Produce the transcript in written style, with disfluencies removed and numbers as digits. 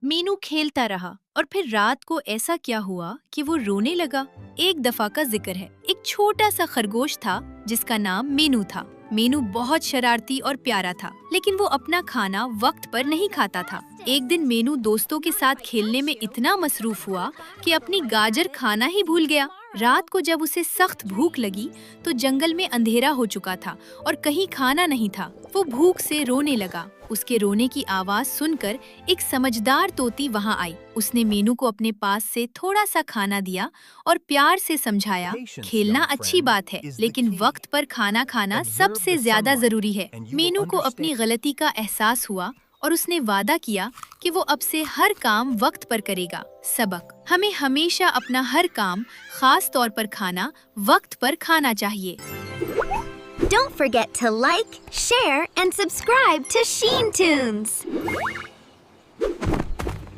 मीनू खेलता रहा और फिर रात को ऐसा क्या हुआ कि वो रोने लगा। एक दफा का जिक्र है, एक छोटा सा खरगोश था जिसका नाम मीनू था। मीनू बहुत शरारती और प्यारा था, लेकिन वो अपना खाना वक्त पर नहीं खाता था। एक दिन मीनू दोस्तों के साथ खेलने में इतना मसरूफ हुआ कि अपनी गाजर खाना ही भूल गया। रात को जब उसे सख्त भूख लगी तो जंगल में अंधेरा हो चुका था और कहीं खाना नहीं था। वो भूख से रोने लगा। उसके रोने की आवाज सुनकर एक समझदार तोती वहां आई। उसने मीनू को अपने पास से थोड़ा सा खाना दिया और प्यार से समझाया, खेलना अच्छी बात है, लेकिन वक्त पर खाना खाना सबसे ज्यादा जरूरी है। मीनू को अपनी गलती का एहसास हुआ और उसने वादा किया कि वो अब से हर काम वक्त पर करेगा। सबक: हमें हमेशा अपना हर काम, खास तौर पर खाना, वक्त पर खाना चाहिए। Don't forget to like, share, and subscribe to Sheen Tunes.